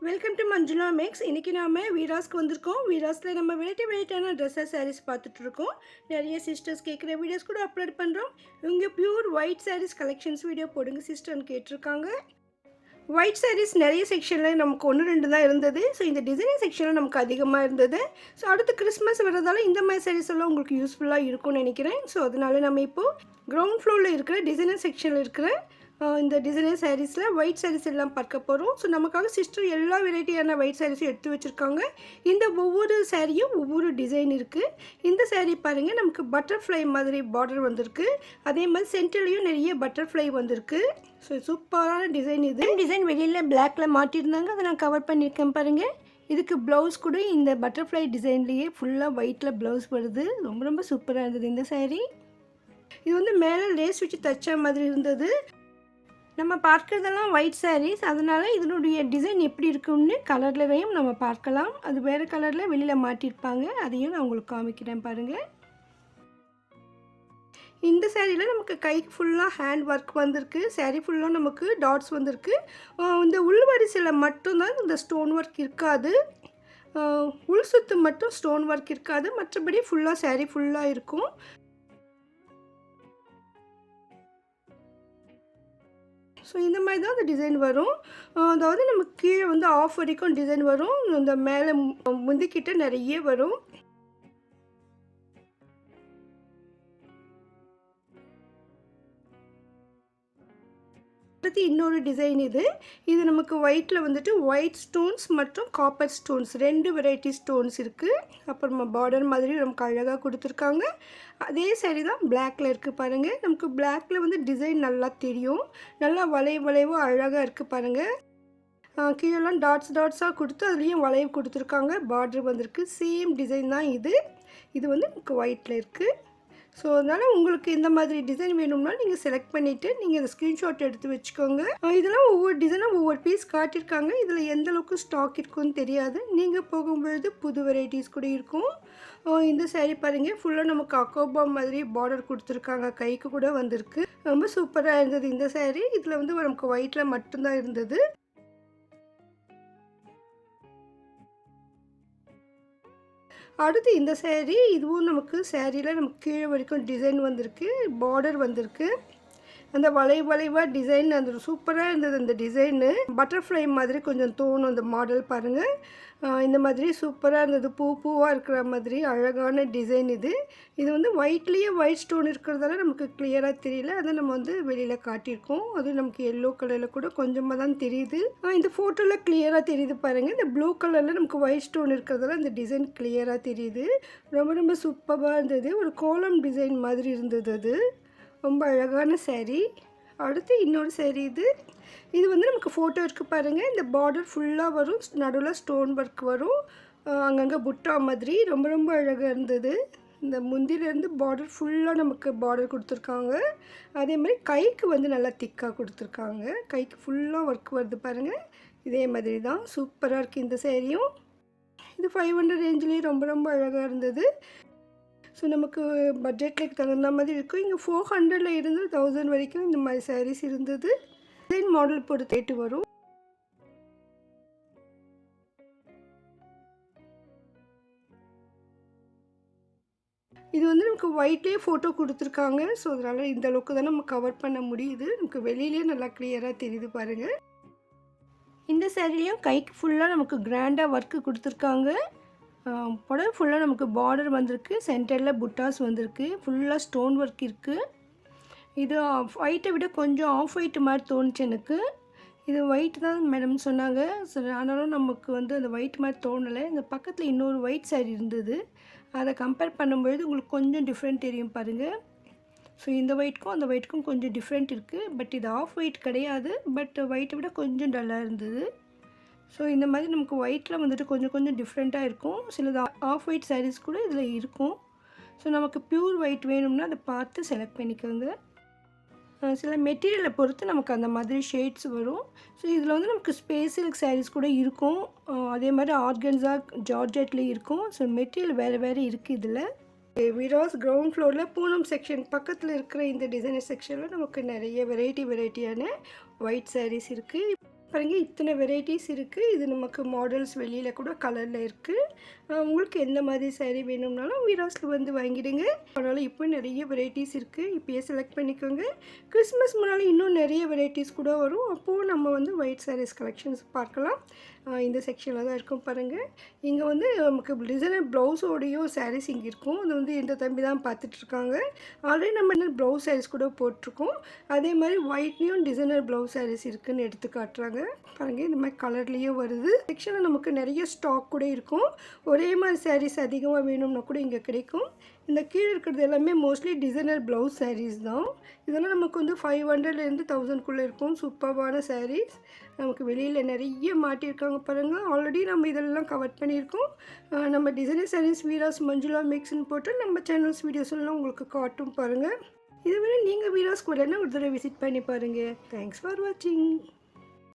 Welcome to Manjula maths. இன்றைக்கி நாம் வீராஸ்க்கு வந்திருக்கோம். வீராஸில் நம்ம வெரைட்டியான ட்ரெஸ்ஸஸ் சாரீஸ் பார்த்துட்ருக்கோம். நிறைய சிஸ்டர்ஸ் கேட்குற வீடியோஸ் கூட அப்லோட் பண்ணுறோம். இவங்க pure white saris collections video போடுங்க சிஸ்டர்னு கேட்டிருக்காங்க. ஒயிட் சாரீஸ் நிறைய செக்ஷனில் நமக்கு 1-2 தான் இருந்தது. ஸோ இந்த டிசைனிங் செக்ஷனில் நமக்கு அதிகமாக இருந்தது. ஸோ அடுத்து கிறிஸ்மஸ் வரதால இந்த மாதிரி சாரீஸ் எல்லாம் உங்களுக்கு யூஸ்ஃபுல்லாக இருக்கும்னு நினைக்கிறேன். ஸோ அதனால நம்ம இப்போது கிரவுண்ட் ஃப்ளோரில் இருக்கிற டிசைனர் செக்ஷனில் இருக்கிற இந்த டிசைனர் சாரீஸில் ஒயிட் சாரீஸ் எல்லாம் பார்க்க போகிறோம். ஸோ நமக்காக சிஸ்டர் எல்லா வெரைட்டியான ஒயிட் சாரீஸும் எடுத்து வச்சுருக்காங்க. இந்த ஒவ்வொரு சாரியும் ஒவ்வொரு டிசைன் இருக்குது. இந்த சாரீ பாருங்கள், நமக்கு பட்டர்ஃப்ளை மாதிரி பார்டர் வந்திருக்கு. அதே மாதிரி சென்டர்லேயும் நிறைய பட்டர்ஃப்ளை வந்திருக்கு. ஸோ சூப்பரான டிசைன். இது டிசைன் வெளியில் பிளாக்ல மாட்டியிருந்தாங்க, அதை நான் கவர் பண்ணியிருக்கேன் பாருங்கள். இதுக்கு ப்ளவுஸ் கூட இந்த பட்டர்ஃப்ளை டிசைன்லேயே ஃபுல்லாக ஒயிட்டில் ப்ளவுஸ் வருது. ரொம்ப ரொம்ப சூப்பராக இருந்தது இந்த சாரீ. இது வந்து மேலே லேஸ் வச்சு தைச்ச மாதிரி இருந்தது. நம்ம பார்க்குறதெல்லாம் ஒயிட் சாரீஸ், அதனால் இதனுடைய டிசைன் எப்படி இருக்குன்னு கலர்லையும் நம்ம பார்க்கலாம். அது வேறு கலரில் வெளியில் மாட்டியிருப்பாங்க, அதையும் நான் உங்களுக்கு காமிக்கிறேன் பாருங்கள். இந்த சாரியில் நமக்கு கைக்கு ஃபுல்லாக ஹேண்ட் ஒர்க் வந்திருக்கு. சாரீ ஃபுல்லாக நமக்கு டாட்ஸ் வந்திருக்கு. இந்த உள்வரிசையில் மட்டும்தான் இந்த ஸ்டோன் ஒர்க் இருக்காது. உள் சுத்து மட்டும் ஸ்டோன் ஒர்க் இருக்காது, மற்றபடி ஃபுல்லாக சாரீ ஃபுல்லாக இருக்கும். ஸோ இந்த மாதிரி தான் அந்த டிசைன் வரும். அதாவது நமக்கு கீழே வந்து ஆஃப் வரைக்கும் டிசைன் வரும். இந்த மேலே முந்திக்கிட்ட நிறைய வரும். அடுத்து இன்னொரு டிசைன். இது நமக்கு ஒயிட்டில் வந்துட்டு ஒயிட் ஸ்டோன்ஸ் மற்றும் காப்பர் ஸ்டோன்ஸ் 2 வெரைட்டி ஸ்டோன்ஸ் இருக்குது. அப்புறமா பார்டர் மாதிரி நமக்கு அழகாக கொடுத்துருக்காங்க. அதே சாரி தான் பிளாக்ல இருக்குது பாருங்கள். நமக்கு பிளாக்ல வந்து டிசைன் நல்லா தெரியும். நல்லா வளைவு அழகாக இருக்குது பாருங்கள். கீழெல்லாம் டாட்ஸாக கொடுத்து அதுலேயும் வளைவு கொடுத்துருக்காங்க. பார்டர் வந்திருக்கு. சேம் டிசைன் தான் இது வந்து நமக்கு ஒயிட்டில் இருக்குது. ஸோ அதனால் உங்களுக்கு இந்த மாதிரி டிசைன் வேணும்னா நீங்கள் செலக்ட் பண்ணிவிட்டு நீங்கள் இந்த ஸ்க்ரீன்ஷாட் எடுத்து வச்சுக்கோங்க. இதெல்லாம் ஒவ்வொரு டிசைனும் ஒவ்வொரு பீஸ் காட்டியிருக்காங்க. இதில் எந்த அளவுக்கு ஸ்டாக் இருக்குன்னு தெரியாது. நீங்கள் போகும்பொழுது புது வெரைட்டிஸ் கூட இருக்கும். இந்த சாரீ பாருங்கள், ஃபுல்லாக நமக்கு அக்கோபா மாதிரி பார்டர் கொடுத்துருக்காங்க. கைக்கு கூட வந்திருக்கு. ரொம்ப சூப்பராக இருந்தது இந்த சாரீ. இதில் வந்து நமக்கு ஒயிட்டில் மட்டும்தான் இருந்தது. அடுத்து இந்த சாரீ, இதுவும் நமக்கு சாரியில் நமக்கு கீழே வரைக்கும் டிசைன் வந்திருக்கு. பார்டர் வந்திருக்கு. அந்த வளைவாக டிசைன் அந்த சூப்பராக இருந்தது. அந்த டிசைனு பட்டர்ஃப்ளை மாதிரி கொஞ்சம் தோணும் அந்த மாடல் பாருங்கள். இந்த மாதிரி சூப்பராக இருந்தது. பூவாக இருக்கிற மாதிரி அழகான டிசைன். இது வந்து ஒயிட்லேயே ஒயிட் ஸ்டோன் இருக்கிறதால நமக்கு கிளியராக தெரியல. அதை நம்ம வந்து வெளியில் காட்டியிருக்கோம். அது நமக்கு எல்லோ கலரில் கூட கொஞ்சமாக தான் தெரியுது. இந்த ஃபோட்டோவில் கிளியராக தெரியுது பாருங்கள். இந்த ப்ளூ கலரில் நமக்கு ஒயிட் ஸ்டோன் இருக்கிறதால இந்த டிசைன் கிளியராக தெரியுது. ரொம்ப சூப்பராக இருந்தது. ஒரு கோலம் டிசைன் மாதிரி இருந்தது. அது ரொம்ப அழகான சாரீ. அடுத்து இன்னொரு சாரீ. இது வந்து நமக்கு ஃபோட்டோ இருக்குது பாருங்கள். இந்த பார்டர் ஃபுல்லாக வரும். நடுவில் ஸ்டோன் ஒர்க் வரும். அங்கங்கே புட்டா மாதிரி ரொம்ப அழகாக இருந்தது. இந்த முந்திலேருந்து பார்டர் ஃபுல்லாக நமக்கு பார்டர் கொடுத்துருக்காங்க. அதே மாதிரி கைக்கு வந்து நல்லா திக்காக கொடுத்துருக்காங்க. கைக்கு ஃபுல்லாக ஒர்க் வருது பாருங்கள். இதே மாதிரி தான் சூப்பராக இருக்குது இந்த சாரியும். இது 500 ரேஞ்சிலேயே ரொம்ப அழகாக இருந்தது. ஸோ நமக்கு பட்ஜெட்டில் தகுந்த மாதிரி இருக்கும். இங்கே 400 இருந்து 1000 வரைக்கும் இந்த மாதிரி சாரீஸ் இருந்தது. டிசைன் மாடல் பொறுத்து ரேட்டு வரும். இது வந்து நமக்கு ஒயிட்லேயே ஃபோட்டோ கொடுத்துருக்காங்க. ஸோ அதனால் இந்த அளவுக்கு தான் நம்ம கவர் பண்ண முடியுது. நமக்கு வெளியிலேயே நல்லா கிளியராக தெரியுது பாருங்கள். இந்த சாரிலையும் கைக்கு ஃபுல்லாக நமக்கு கிராண்டாக ஒர்க்கு கொடுத்துருக்காங்க. புடவை ஃபுல்லாக நமக்கு பார்டர் வந்திருக்கு. சென்டரில் புட்டாஸ் வந்திருக்கு. ஃபுல்லாக ஸ்டோன் ஒர்க் இருக்குது. இது ஒயிட்டை விட கொஞ்சம் ஆஃப் ஒயிட் மாதிரி தோணுச்சு எனக்கு. இது ஒயிட் தான் மேடம் சொன்னாங்க. சரி, ஆனாலும் நமக்கு வந்து அந்த ஒயிட் மாதிரி தோணலை. இந்த பக்கத்தில் இன்னொரு ஒயிட் சாரீ இருந்தது. அதை கம்பேர் பண்ணும்பொழுது உங்களுக்கு கொஞ்சம் டிஃப்ரெண்ட் தெரியும் பாருங்கள். ஸோ இந்த ஒயிட்க்கும் அந்த ஒயிட்க்கும் கொஞ்சம் டிஃப்ரெண்ட் இருக்குது. பட் இது ஆஃப் ஒயிட் கிடையாது. பட் ஒயிட்டை விட கொஞ்சம் டல்லாக இருந்தது. ஸோ இந்த மாதிரி நமக்கு ஒயிட்டில் வந்துட்டு கொஞ்சம் டிஃப்ரெண்ட்டாக இருக்கும். சிலது ஆஃப் ஒயிட் சாரீஸ் கூட இதில் இருக்கும். ஸோ நமக்கு ப்யூர் ஒயிட் வேணும்னா அதை பார்த்து செலக்ட் பண்ணிக்கோங்க. சில மெட்டீரியலை பொறுத்து நமக்கு அந்த மாதிரி ஷேட்ஸ் வரும். ஸோ இதில் வந்து நமக்கு ஸ்பேஸ் சில்க் சாரீஸ் கூட இருக்கும். அதே மாதிரி ஆர்கன்ஸா ஜார்ஜெட்லேயும் இருக்கும். ஸோ மெட்டீரியல் வேறு இருக்குது இதில். வீராஸ் கிரவுண்ட் ஃப்ளோரில் பூனம் செக்ஷன் பக்கத்தில் இருக்கிற இந்த டிசைனர் செக்ஷனில் நமக்கு நிறைய வெரைட்டியான ஒயிட் சாரீஸ் இருக்குது. பாருங்க இத்தனை வெரைட்டிஸ் இருக்குது. இது நமக்கு மாடல்ஸ் வெளியில் கூட கலரில் இருக்குது. உங்களுக்கு எந்த மாதிரி saree வேணும்னாலும் வீராஸில் வந்து வாங்கிடுங்க. அதனால் இப்போ நிறைய வெரைட்டிஸ் இருக்குது. இப்போயே செலக்ட் பண்ணிக்கோங்க. கிறிஸ்மஸ் முன்னால் இன்னும் நிறைய வெரைட்டிஸ் கூட வரும். அப்போது நம்ம வந்து ஒயிட் sarees கலெக்ஷன்ஸ் பார்க்கலாம். இந்த செக்ஷனில் தான் இருக்கும் பாருங்கள். இங்கே வந்து நமக்கு டிசைனர் ப்ளவுஸோடையும் sarees இங்கே இருக்கும். அது வந்து இந்த தம்பி தான் பார்த்துட்ருக்காங்க. ஆல்ரெடி நம்ம என்ன ப்ளவுஸ் sarees கூட போட்டிருக்கோம். அதே மாதிரி ஒயிட்லேயும் டிசைனர் ப்ளவுஸ் sarees இருக்குதுன்னு எடுத்து காட்டுறாங்க. பாருங்கள் இந்த மாதிரி கலர்லேயும் வருது. செக்ஷனில் நமக்கு நிறைய ஸ்டாக் கூட இருக்கும். ஒரே மாதிரி sarees அதிகமாக வேணும்னா கூட இங்கே கிடைக்கும். இந்த கீழே இருக்கிறது எல்லாமே மோஸ்ட்லி டிசைனர் ப்ளவுஸ் sarees தான். இதெல்லாம் நமக்கு வந்து 500லேருந்து 1000க்குள்ளே இருக்கும். சூப்பர்வான sarees நமக்கு வெளியில் நிறைய மாட்டியிருக்காங்க பாருங்கள். ஆல்ரெடி நம்ம இதெல்லாம் கவர் பண்ணியிருக்கோம். நம்ம டிசைனர் sarees வீராஸ் மஞ்சுளா மிக்ஸ்ன்னு போட்டு நம்ம சேனல்ஸ் வீடியோஸ்லாம் உங்களுக்கு காட்டும் பாருங்கள். இதுவரை நீங்கள் வீராஸ்க்கு வரலன்னா ஒரு தடவை விசிட் பண்ணி பாருங்கள். தேங்க்ஸ் ஃபார் வாட்சிங்.